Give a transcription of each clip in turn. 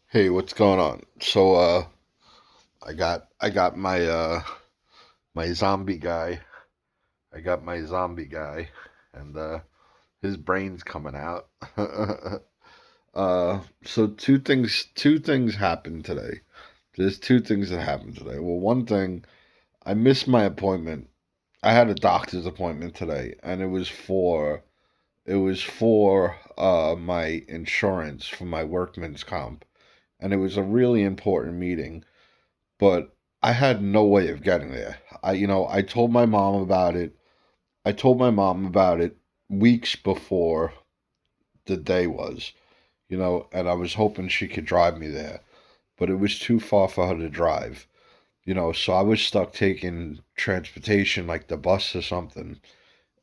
Hey, what's going on? I got my zombie guy. I got my zombie guy, and his brain's coming out. So two things happened today. There's two things that happened today. Well, one thing, I missed my appointment. I had a doctor's appointment today, and it was for my insurance for my workman's comp, and it was a really important meeting, but I had no way of getting there. I told my mom about it. I told my mom about it weeks before the day was, and I was hoping she could drive me there, but it was too far for her to drive, so I was stuck taking transportation like the bus or something,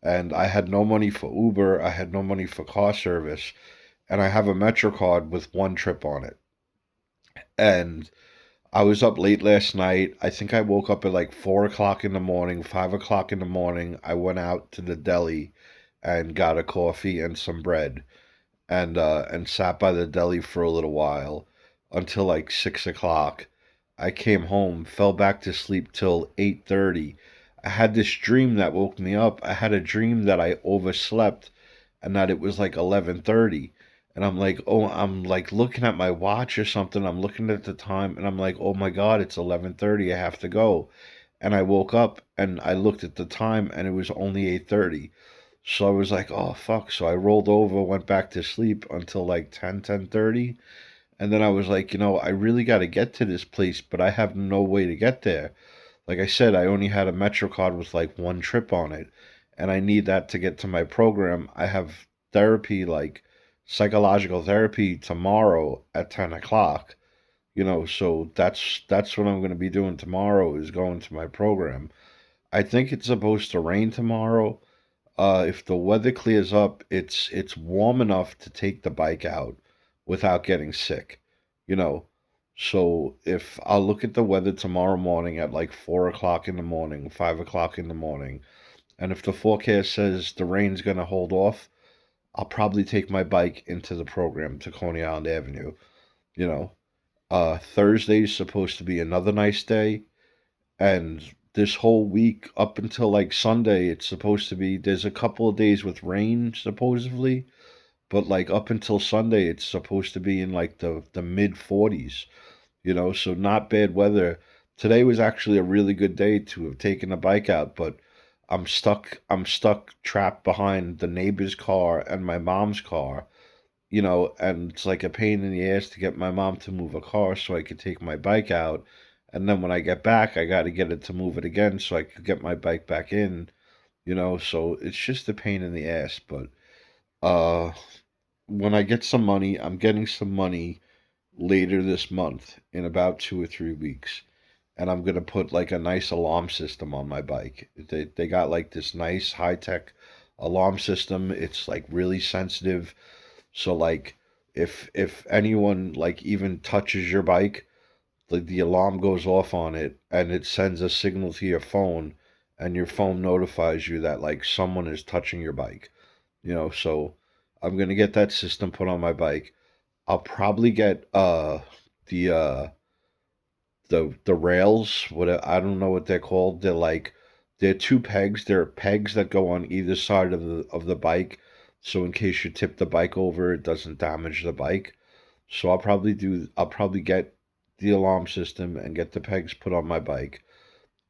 and I had no money for Uber, I had no money for car service, and I have a Metro card with one trip on it. And I was up late last night. I think I woke up at like 4 o'clock in the morning, 5 o'clock in the morning. I went out to the deli and got a coffee and some bread, and sat by the deli for a little while until like 6 o'clock. I came home, fell back to sleep till 8:30. I had this dream that woke me up. I had a dream that I overslept and that it was like 11:30. And I'm like, oh, I'm like looking at my watch or something. I'm looking at the time and I'm like, oh my God, it's 11:30. I have to go. And I woke up and I looked at the time and it was only 8:30. So I was like, oh fuck. So I rolled over, went back to sleep until like 10:30. And then I was like, I really got to get to this place, but I have no way to get there. Like I said, I only had a Metro card with like one trip on it, and I need that to get to my program. I have therapy, like psychological therapy, tomorrow at 10 o'clock. So that's what I'm going to be doing tomorrow is going to my program. I think it's supposed to rain tomorrow. If the weather clears up, it's warm enough to take the bike out without getting sick. You know, so if I'll look at the weather tomorrow morning at like 4 o'clock in the morning, 5 o'clock in the morning, and if the forecast says the rain's gonna hold off, I'll probably take my bike into the program to Coney Island Avenue. You know, Thursday's supposed to be another nice day, and this whole week up until like Sunday, it's supposed to be. There's a couple of days with rain supposedly, but like up until Sunday, it's supposed to be in like the mid 40s. So not bad weather. Today was actually a really good day to have taken a bike out, but I'm stuck trapped behind the neighbor's car and my mom's car. And it's like a pain in the ass to get my mom to move a car so I could take my bike out. And then when I get back, I got to get it to move it again so I could get my bike back in, so it's just a pain in the ass. But uh, when I get some money, I'm getting some money later this month in about 2 or 3 weeks. And I'm going to put like a nice alarm system on my bike. They got like this nice high tech alarm system. It's like really sensitive, so like if anyone like even touches your bike, the alarm goes off on it and it sends a signal to your phone, and your phone notifies you that like someone is touching your bike. So I'm gonna get that system put on my bike. I'll probably get the the rails, what I don't know what they're called. They're two pegs. They're pegs that go on either side of the bike, so in case you tip the bike over, it doesn't damage the bike. So I'll probably get the alarm system and get the pegs put on my bike.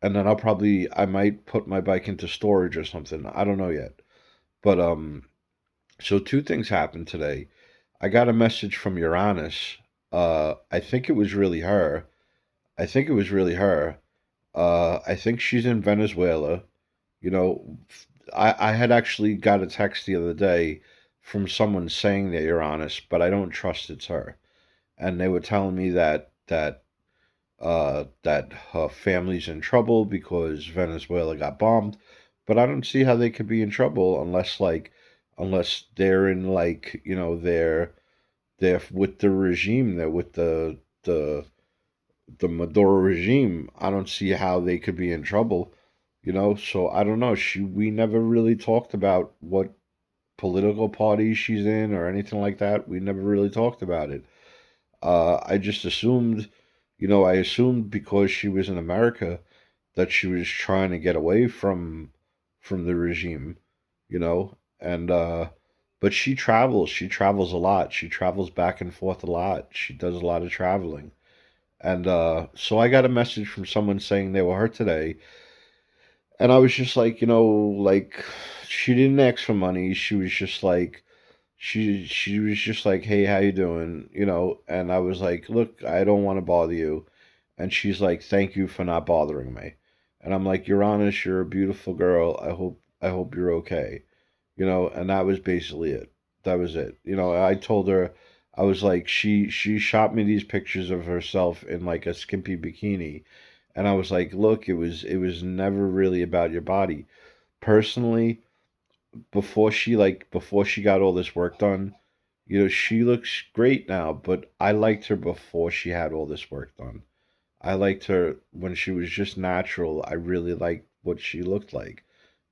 And then I might put my bike into storage or something. I don't know yet. But so two things happened today. I got a message from Uranus. I think it was really her. I think it was really her. I think she's in Venezuela. You know, I had actually got a text the other day from someone saying that you're honest, but I don't trust it's her. And they were telling me that her family's in trouble because Venezuela got bombed. But I don't see how they could be in trouble unless they're in like they're with the regime, they're with the Maduro regime. I don't see how they could be in trouble. So I don't know. We never really talked about what political party she's in or anything like that. We never really talked about it. I just assumed, I assumed because she was in America that she was trying to get away from the regime, and but she travels a lot. She travels back and forth a lot. She does a lot of traveling. And so I got a message from someone saying they were her today, and I was just like, like she didn't ask for money. She was just like she was just like, "Hey, how you doing?" And I was like, "Look, I don't want to bother you." And she's like, "Thank you for not bothering me." And I'm like, "You're honest, you're a beautiful girl. I hope you're okay." And that was basically it. That was it. I told her, I was like, she shot me these pictures of herself in like a skimpy bikini, and I was like, "Look, it was never really about your body." Personally, before she got all this work done, she looks great now, but I liked her before she had all this work done. I liked her when she was just natural. I really liked what she looked like.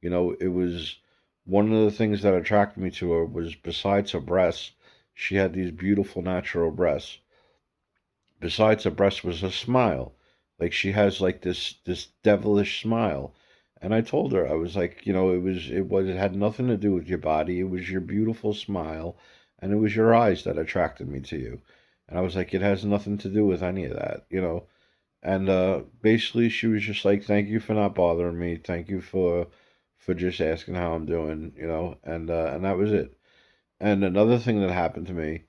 It was one of the things that attracted me to her was besides her breasts, she had these beautiful natural breasts. Besides her breasts was her smile. Like she has like this devilish smile. And I told her, I was like, it had nothing to do with your body. It was your beautiful smile and it was your eyes that attracted me to you. And I was like, it has nothing to do with any of that. And basically, she was just like, "Thank you for not bothering me. Thank you for just asking how I'm doing. And that was it. And another thing that happened to me,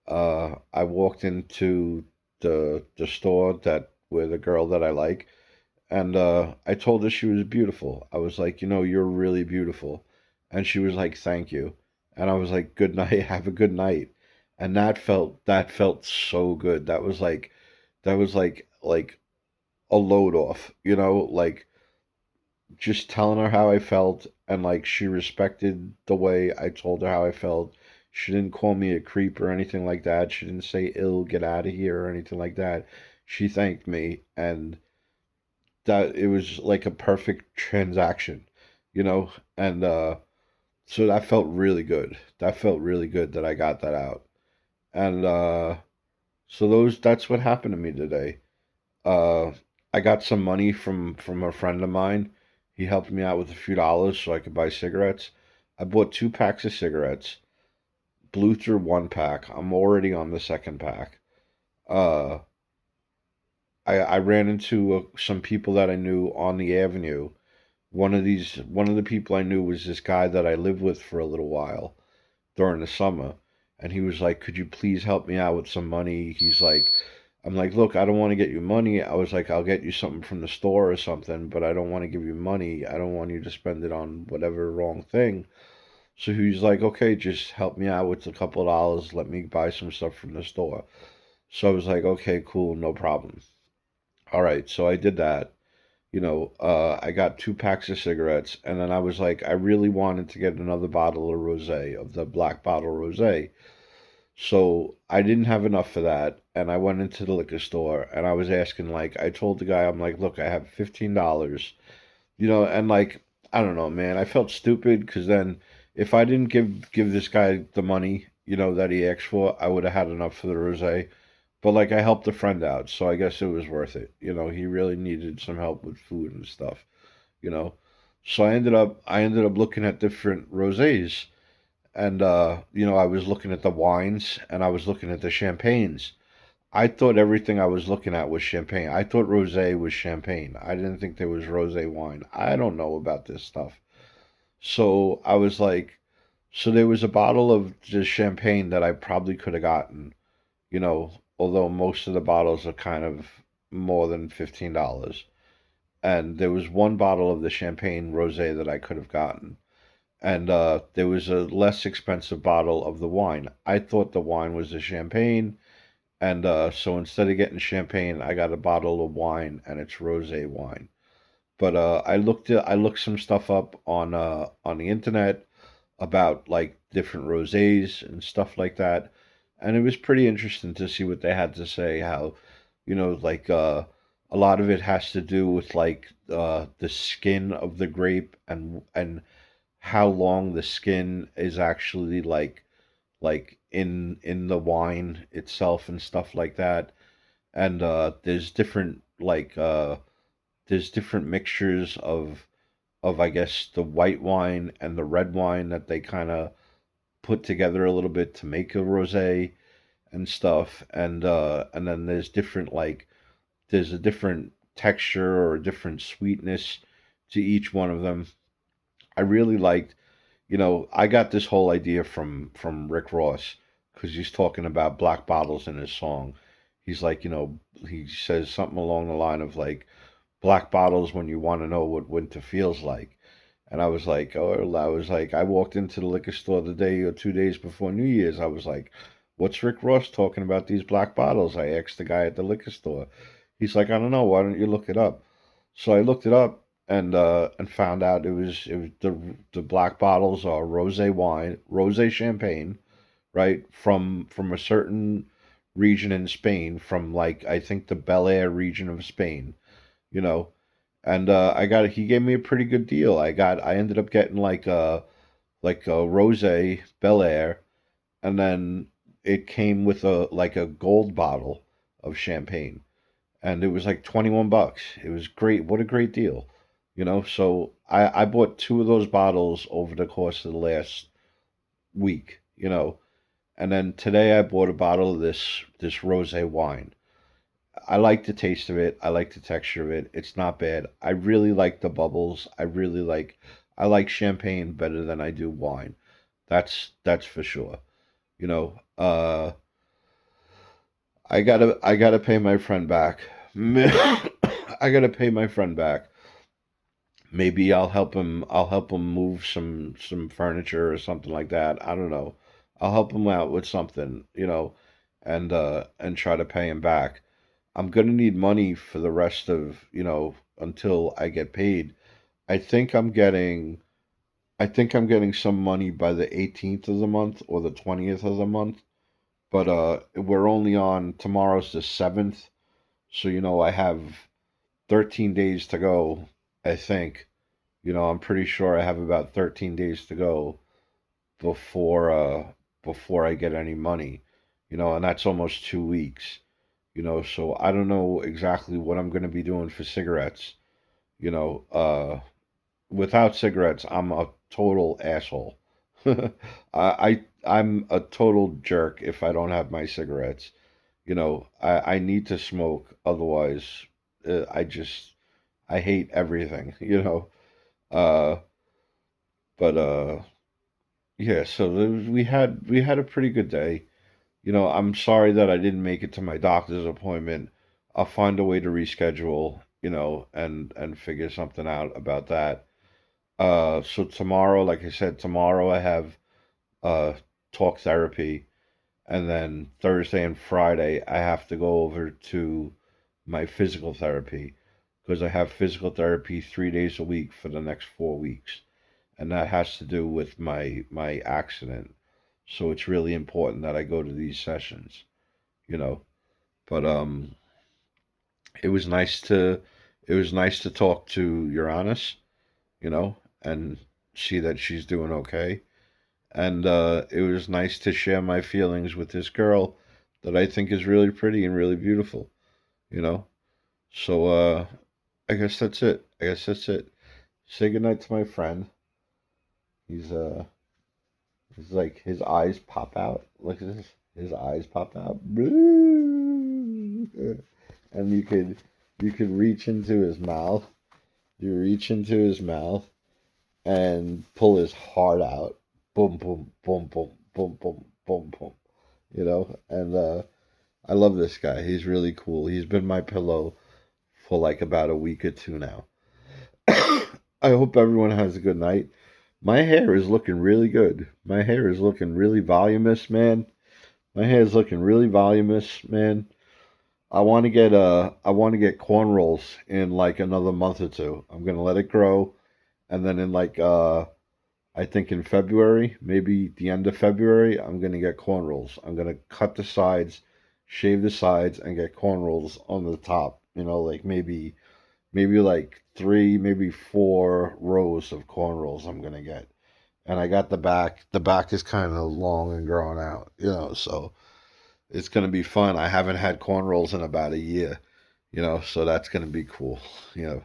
I walked into the store that with a girl that I like, and I told her she was beautiful. I was like, you're really beautiful, and she was like, "Thank you," and I was like, "Good night. Have a good night." And that felt so good. That was like a load off, like just telling her how I felt, and like she respected the way I told her how I felt. She didn't call me a creep or anything like that. She didn't say ill, get out of here or anything like that. She thanked me, and that it was like a perfect transaction, and so that felt really good. That felt really good that I got that out. And so that's what happened to me today. Uh, I got some money from a friend of mine. He helped me out with a few dollars so I could buy cigarettes. I bought 2 packs of cigarettes, blew through 1 pack. I'm already on the second pack. Uh, I ran into some people that I knew on the avenue. One of the people I knew was this guy that I lived with for a little while during the summer, and he was like, "Could you please help me out with some money?" I'm like, "Look, I don't want to get you money." I was like, "I'll get you something from the store or something, but I don't want to give you money. I don't want you to spend it on whatever wrong thing." So he's like, "Okay, just help me out with a couple of dollars. Let me buy some stuff from the store." So I was like, "Okay, cool, no problem." All right, so I did that. I got 2 packs of cigarettes, and then I was like, I really wanted to get another bottle of rosé, of the black bottle rosé. So I didn't have enough for that, and I went into the liquor store and I was asking, like, I told the guy, I'm like, "Look, I have $15, and like, I don't know, man, I felt stupid because then if I didn't give this guy the money, that he asked for, I would have had enough for the rosé. But like, I helped a friend out, so I guess it was worth it. He really needed some help with food and stuff. You know, so I ended up looking at different rosés and I was looking at the wines and I was looking at the champagnes. I thought everything I was looking at was champagne. I thought rosé was champagne. I didn't think there was rosé wine. I don't know about this stuff. So I was like, so there was a bottle of just champagne that I probably could have gotten, although most of the bottles are kind of more than $15. And there was one bottle of the champagne rosé that I could have gotten, and there was a less expensive bottle of the wine. I thought the wine was the champagne, and so instead of getting champagne, I got a bottle of wine, and it's rosé wine. But I looked some stuff up on the internet about like different rosés and stuff like that, and it was pretty interesting to see what they had to say. How like a lot of it has to do with like the skin of the grape and how long the skin is actually like in the wine itself and stuff like that. And there's different there's different mixtures of I guess the white wine and the red wine that they kind of put together a little bit to make a rosé and stuff. And then there's different there's a different texture or a different sweetness to each one of them. I really liked, I got this whole idea from Rick Ross because he's talking about black bottles in his song. He's like, he says something along the line of like black bottles when you want to know what winter feels like. And I was like, I walked into the liquor store the day or 2 days before New Year's. I was like, what's Rick Ross talking about these black bottles? I asked the guy at the liquor store. He's like, I don't know. Why don't you look it up? So I looked it up and found out it was the black bottles are rosé wine, rosé champagne, right? From a certain region in Spain, from like I think the Balear region of Spain, you know. And he gave me a pretty good deal. I ended up getting like a rosé Bel and then it came with a gold bottle of champagne, and it was like 21 bucks. It was great. What a great deal, So I bought two of those bottles over the course of the last week, and then today I bought a bottle of this rosé wine. I like the taste of it. I like the texture of it. It's not bad. I really like the bubbles. I like champagne better than I do wine. That's for sure. You know, uh I gotta pay my friend back. I gotta pay my friend back. Maybe I'll help him move some furniture or something like that. I don't know. I'll help him out with something, and try to pay him back. I'm gonna need money for the rest of, until I get paid. I think I'm getting I think I'm getting some money by the 18th of the month or the 20th of the month. But we're only on tomorrow's the 7th, so I have 13 days to go, I think. I'm pretty sure I have about 13 days to go before before I get any money. And that's almost 2 weeks. So I don't know exactly what I'm going to be doing for cigarettes. You know, uh, Without cigarettes, I'm a total asshole. I'm a total jerk if I don't have my cigarettes. I need to smoke, otherwise, I hate everything. Uh, but yeah. So we had a pretty good day. I'm sorry that I didn't make it to my doctor's appointment. I'll find a way to reschedule. And figure something out about that. So tomorrow, like I said, tomorrow I have uh talk therapy, and then Thursday and Friday I have to go over to my physical therapy because I have physical therapy 3 days a week for the next 4 weeks, and that has to do with my accident. So it's really important that I go to these sessions, you know. But it was nice to it was nice to talk to Uranus, and see that she's doing okay. And it was nice to share my feelings with this girl that I think is really pretty and really beautiful, you know. So I guess that's it. I guess that's it. Say goodnight to my friend. He's he's like his eyes pop out. Look at this. His eyes pop out. And you could reach into his mouth. You reach into his mouth and pull his heart out. Boom, boom, boom, boom, boom, boom, boom, boom. And I love this guy. He's really cool. He's been my pillow for like about a week or two now. I hope everyone has a good night. My hair is looking really good. My hair is looking really voluminous, man. My hair is looking really voluminous, man. I want to get cornrows in like another month or two. I'm gonna let it grow, and then in like I think in February, maybe the end of February, I'm gonna get cornrows. I'm gonna cut the sides, shave the sides, and get cornrows on the top. Like maybe like three, maybe four rows of cornrows I'm gonna get, and I got the back. The back is kind of long and grown out, so it's gonna be fun. I haven't had cornrows in about a year, so that's gonna be cool, you know.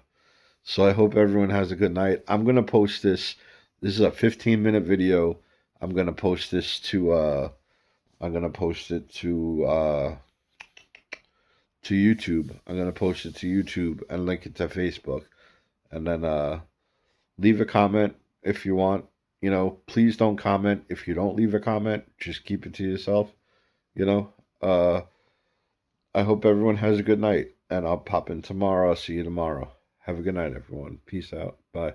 So I hope everyone has a good night. I'm gonna post this. This is a 15-minute video. I'm gonna post this to I'm gonna post it to YouTube. I'm gonna post it to YouTube and link it to Facebook. And then leave a comment if you want. Please don't comment. If you don't leave a comment, just keep it to yourself. You know. I hope everyone has a good night, and I'll pop in tomorrow. I'll see you tomorrow. Have a good night, everyone. Peace out. Bye.